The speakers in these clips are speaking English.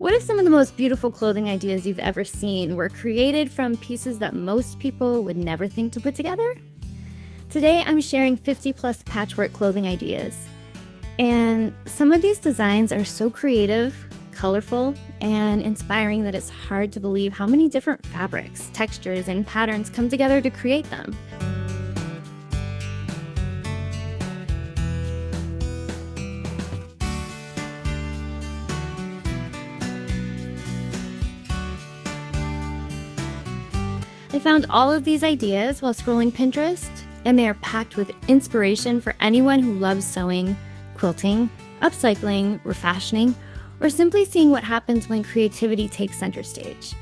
What if some of the most beautiful clothing ideas you've ever seen were created from pieces that most people would never think to put together? Today, I'm sharing 50 plus patchwork clothing ideas. And some of these designs are so creative, colorful, and inspiring that it's hard to believe how many different fabrics, textures, and patterns come together to create them. I found all of these ideas while scrolling Pinterest, and they are packed with inspiration for anyone who loves sewing, quilting, upcycling, refashioning, or simply seeing what happens when creativity takes center stage.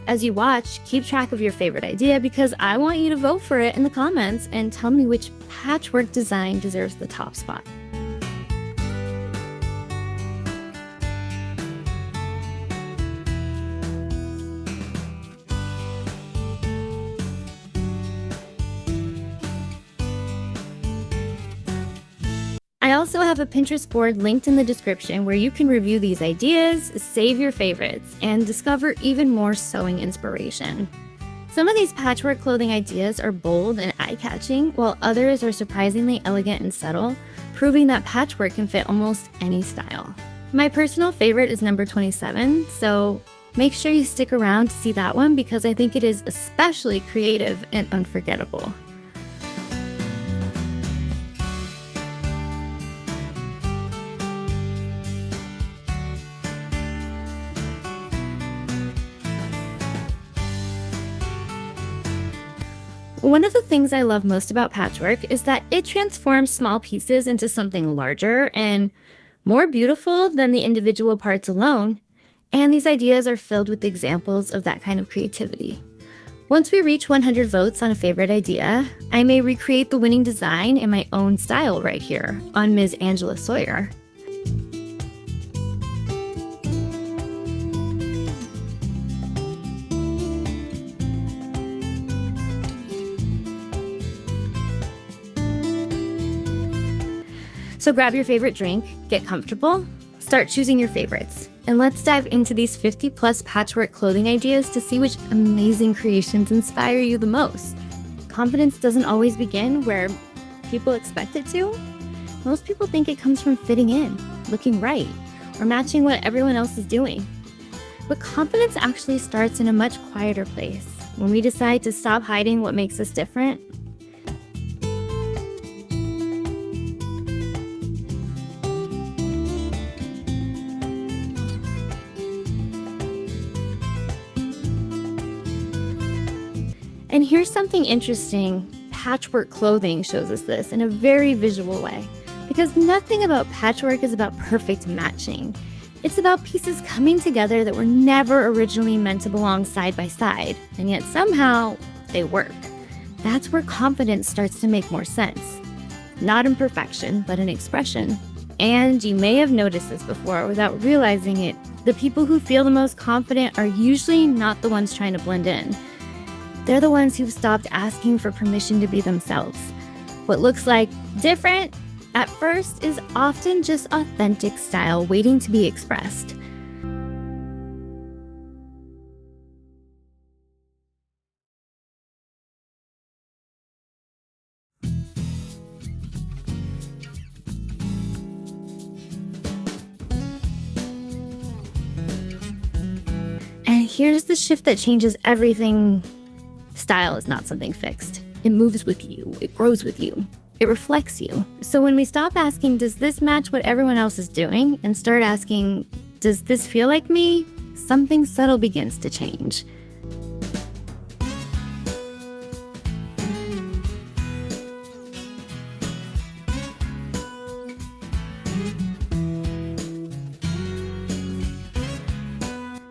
As you watch, keep track of your favorite idea because I want you to vote for it in the comments and tell me which patchwork design deserves the top spot. I also have a Pinterest board linked in the description where you can review these ideas, save your favorites, and discover even more sewing inspiration. Some of these patchwork clothing ideas are bold and eye-catching, while others are surprisingly elegant and subtle, proving that patchwork can fit almost any style. My personal favorite is number 27, so make sure you stick around to see that one because I think it is especially creative and unforgettable. One of the things I love most about patchwork is that it transforms small pieces into something larger and more beautiful than the individual parts alone, and these ideas are filled with examples of that kind of creativity. Once we reach 100 votes on a favorite idea, I may recreate the winning design in my own style right here on Ms. Angela Sawyer. So grab your favorite drink, get comfortable, start choosing your favorites, and let's dive into these 50 plus patchwork clothing ideas to see which amazing creations inspire you the most. Confidence doesn't always begin where people expect it to. Most people think it comes from fitting in, looking right, or matching what everyone else is doing. But confidence actually starts in a much quieter place, when we decide to stop hiding what makes us different. And here's something interesting. Patchwork clothing shows us this in a very visual way, because nothing about patchwork is about perfect matching. It's about pieces coming together that were never originally meant to belong side by side, and yet somehow they work. That's where confidence starts to make more sense. Not in perfection, but in expression. And you may have noticed this before without realizing it. The people who feel the most confident are usually not the ones trying to blend in. They're the ones who've stopped asking for permission to be themselves. What looks like different at first is often just authentic style waiting to be expressed. And here's the shift that changes everything. Style is not something fixed. It moves with you. It grows with you. It reflects you. So when we stop asking, does this match what everyone else is doing? And start asking, does this feel like me? Something subtle begins to change.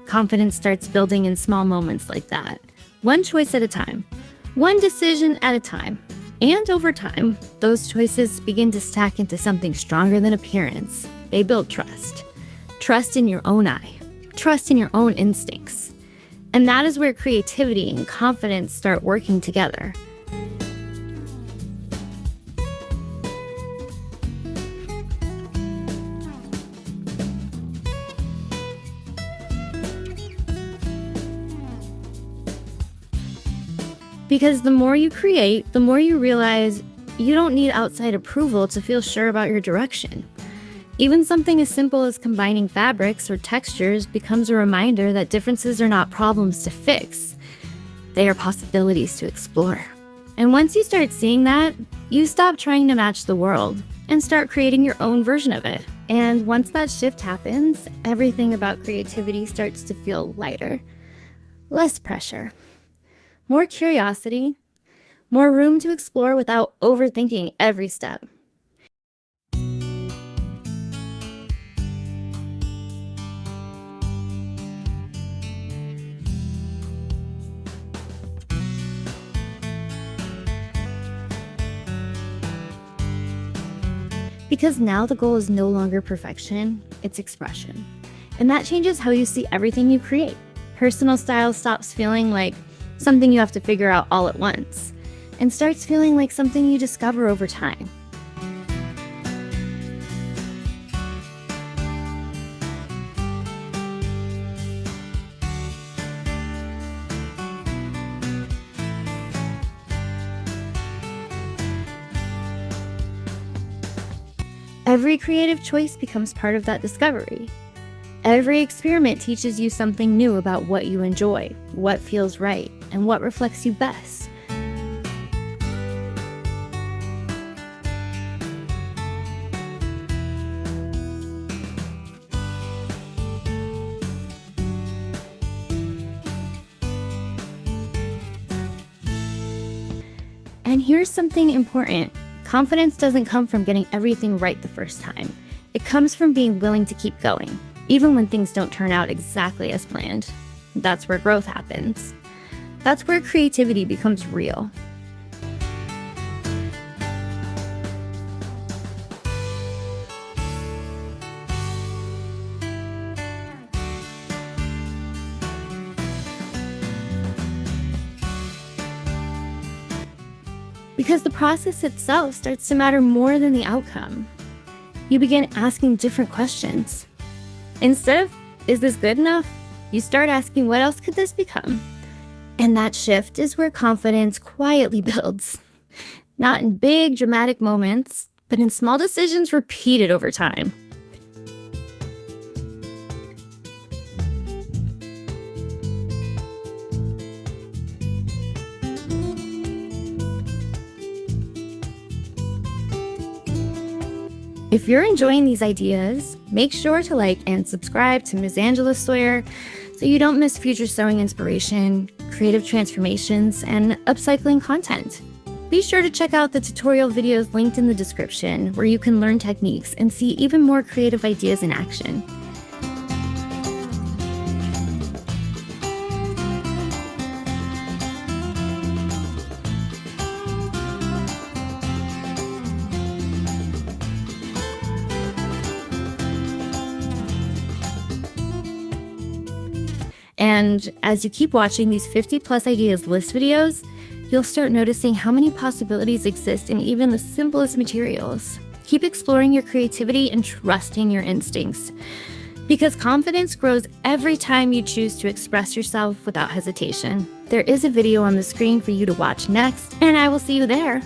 Confidence starts building in small moments like that. One choice at a time, one decision at a time. And over time, those choices begin to stack into something stronger than appearance. They build trust. Trust in your own eye. Trust in your own instincts. And that is where creativity and confidence start working together. Because the more you create, the more you realize you don't need outside approval to feel sure about your direction. Even something as simple as combining fabrics or textures becomes a reminder that differences are not problems to fix. They are possibilities to explore. And once you start seeing that, you stop trying to match the world and start creating your own version of it. And once that shift happens, everything about creativity starts to feel lighter. Less pressure. More curiosity. More room to explore without overthinking every step. Because now the goal is no longer perfection, it's expression. And that changes how you see everything you create. Personal style stops feeling like something you have to figure out all at once, and starts feeling like something you discover over time. Every creative choice becomes part of that discovery. Every experiment teaches you something new about what you enjoy, what feels right, and what reflects you best. And here's something important. Confidence doesn't come from getting everything right the first time. It comes from being willing to keep going, even when things don't turn out exactly as planned. That's where growth happens. That's where creativity becomes real. Because the process itself starts to matter more than the outcome. You begin asking different questions. Instead of, is this good enough? You start asking, what else could this become? And that shift is where confidence quietly builds. Not in big, dramatic moments, but in small decisions repeated over time. If you're enjoying these ideas, make sure to like and subscribe to Ms. Angela Sawyer so you don't miss future sewing inspiration, creative transformations, and upcycling content. Be sure to check out the tutorial videos linked in the description where you can learn techniques and see even more creative ideas in action. And as you keep watching these 50+ ideas list videos, you'll start noticing how many possibilities exist in even the simplest materials. Keep exploring your creativity and trusting your instincts. Because confidence grows every time you choose to express yourself without hesitation. There is a video on the screen for you to watch next, and I will see you there.